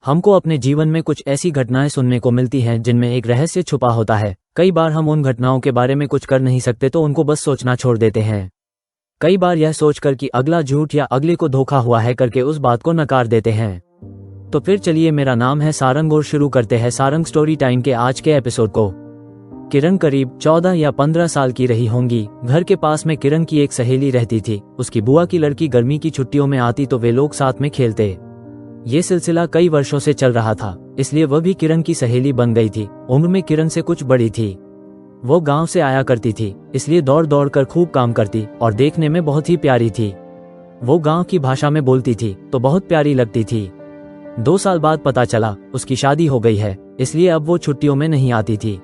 हमको अपने जीवन में कुछ ऐसी घटनाएं सुनने को मिलती हैं जिनमें एक रहस्य छुपा होता है। कई बार हम उन घटनाओं के बारे में कुछ कर नहीं सकते तो उनको बस सोचना छोड़ देते हैं। कई बार यह सोचकर कि अगला झूठ या अगले को धोखा हुआ है करके उस बात को नकार देते हैं। तो फिर चलिए, मेरा नाम है सारंग और शुरू करते हैं सारंग स्टोरी टाइम के आज के एपिसोड को। किरण करीब 14 या 15 साल की रही होंगी। घर के पास में किरण की एक सहेली रहती थी। उसकी बुआ की लड़की गर्मी की छुट्टियों में आती तो वे लोग साथ में खेलते। ये सिलसिला कई वर्षों से चल रहा था, इसलिए वह भी किरण की सहेली बन गई थी। उम्र में किरण से कुछ बड़ी थी। वो गांव से आया करती थी, इसलिए दौड़ दौड़ कर खूब काम करती और देखने में बहुत ही प्यारी थी। वो गांव की भाषा में बोलती थी तो बहुत प्यारी लगती थी। 2 साल बाद पता चला उसकी शादी हो गई है, इसलिए अब वो छुट्टियों में नहीं आती थी।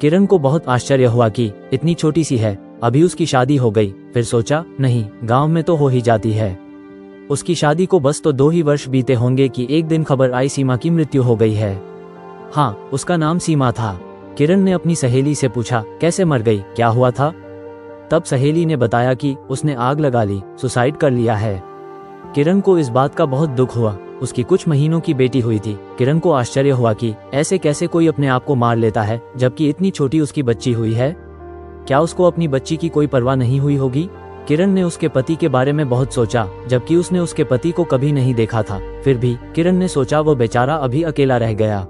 किरण को बहुत आश्चर्य हुआ कि इतनी छोटी सी है, अभी उसकी शादी हो गई। फिर सोचा, नहीं, गांव में तो हो ही जाती है। उसकी शादी को बस तो 2 ही वर्ष बीते होंगे कि एक दिन खबर आई सीमा की मृत्यु हो गई है। हाँ, उसका नाम सीमा था। किरण ने अपनी सहेली से पूछा, कैसे मर गई, क्या हुआ था? तब सहेली ने बताया कि उसने आग लगा ली, सुसाइड कर लिया है। किरण को इस बात का बहुत दुख हुआ। उसकी कुछ महीनों की बेटी हुई थी। किरण को आश्चर्य हुआ कि ऐसे कैसे कोई अपने आप को मार लेता है, जबकि इतनी छोटी उसकी बच्ची हुई है। क्या उसको अपनी बच्ची की कोई परवाह नहीं हुई होगी? किरण ने उसके पति के बारे में बहुत सोचा, जबकि उसने उसके पति को कभी नहीं देखा था। फिर भी किरण ने सोचा, वो बेचारा अभी अकेला रह गया,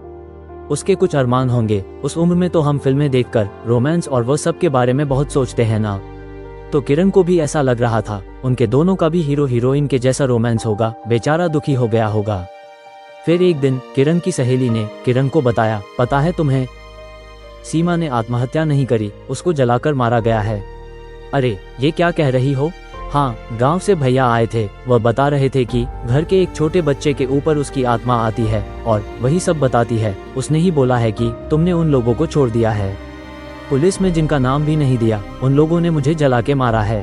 उसके कुछ अरमान होंगे। उस उम्र में तो हम फिल्में देखकर रोमांस और वो सब के बारे में बहुत सोचते हैं ना। तो किरण को भी ऐसा लग रहा था, उनके दोनों का भी हीरो हीरोइन के जैसा रोमांस होगा। बेचारा दुखी हो गया होगा। फिर एक दिन किरण की सहेली ने किरण को बताया, पता है तुम्हें, सीमा ने आत्महत्या नहीं करी, उसको जलाकर मारा गया है। अरे, ये क्या कह रही हो? हाँ, गांव से भैया आए थे। वह बता रहे थे कि घर के एक छोटे बच्चे के ऊपर उसकी आत्मा आती है और वही सब बताती है। उसने ही बोला है कि तुमने उन लोगों को छोड़ दिया है। पुलिस में जिनका नाम भी नहीं दिया, उन लोगों ने मुझे जला के मारा है।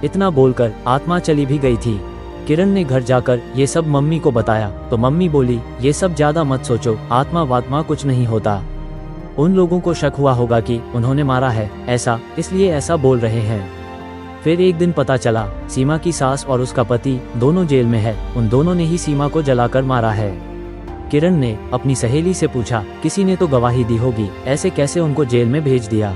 इतना बोलकर आत्मा चली भी गई थी। किरण ने घर जाकर ये सब मम्मी को बताया तो मम्मी बोली, ये सब ज्यादा मत सोचो, आत्मा वात्मा कुछ नहीं होता। उन लोगों को शक हुआ होगा कि उन्होंने मारा है, ऐसा इसलिए ऐसा बोल रहे हैं। फिर एक दिन पता चला सीमा की सास और उसका पति दोनों जेल में है। उन दोनों ने ही सीमा को जलाकर मारा है। किरण ने अपनी सहेली से पूछा, किसी ने तो गवाही दी होगी, ऐसे कैसे उनको जेल में भेज दिया?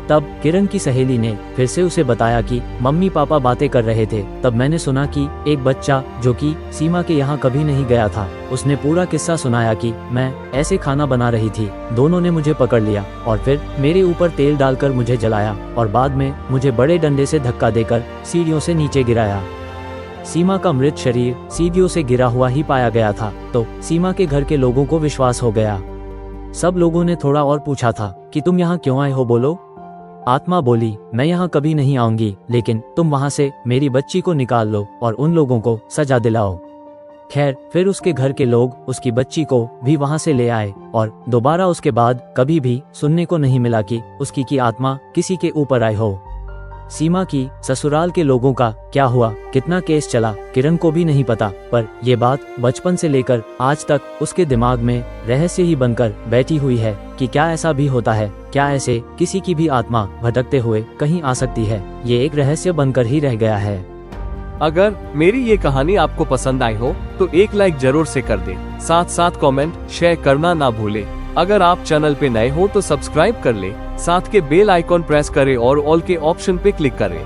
तब किरण की सहेली ने फिर से उसे बताया कि मम्मी पापा बातें कर रहे थे, तब मैंने सुना कि एक बच्चा जो कि सीमा के यहाँ कभी नहीं गया था, उसने पूरा किस्सा सुनाया कि मैं ऐसे खाना बना रही थी, दोनों ने मुझे पकड़ लिया और फिर मेरे ऊपर तेल डालकर मुझे जलाया और बाद में मुझे बड़े डंडे से धक्का देकर सीढ़ियों से नीचे गिराया। सीमा का मृत शरीर सीढ़ियों से गिरा हुआ ही पाया गया था तो सीमा के घर के लोगों को विश्वास हो गया। सब लोगों ने थोड़ा और पूछा था कि तुम यहाँ क्यों आए हो, बोलो। आत्मा बोली, मैं यहाँ कभी नहीं आऊंगी, लेकिन तुम वहाँ से मेरी बच्ची को निकाल लो और उन लोगों को सजा दिलाओ। खैर, फिर उसके घर के लोग उसकी बच्ची को भी वहाँ से ले आए और दोबारा उसके बाद कभी भी सुनने को नहीं मिला कि उसकी की आत्मा किसी के ऊपर आई हो। सीमा की ससुराल के लोगों का क्या हुआ, कितना केस चला, किरण को भी नहीं पता, पर यह बात बचपन से लेकर आज तक उसके दिमाग में रहस्य ही बनकर बैठी हुई है कि क्या ऐसा भी होता है, क्या ऐसे किसी की भी आत्मा भटकते हुए कहीं आ सकती है। ये एक रहस्य बनकर ही रह गया है। अगर मेरी ये कहानी आपको पसंद आई हो तो एक लाइक जरूर से कर दें, साथ साथ कमेंट शेयर करना ना भूले। अगर आप चैनल पे नए हो तो सब्सक्राइब कर ले, साथ के बेल आइकॉन प्रेस करें और ऑल के ऑप्शन पे क्लिक करें।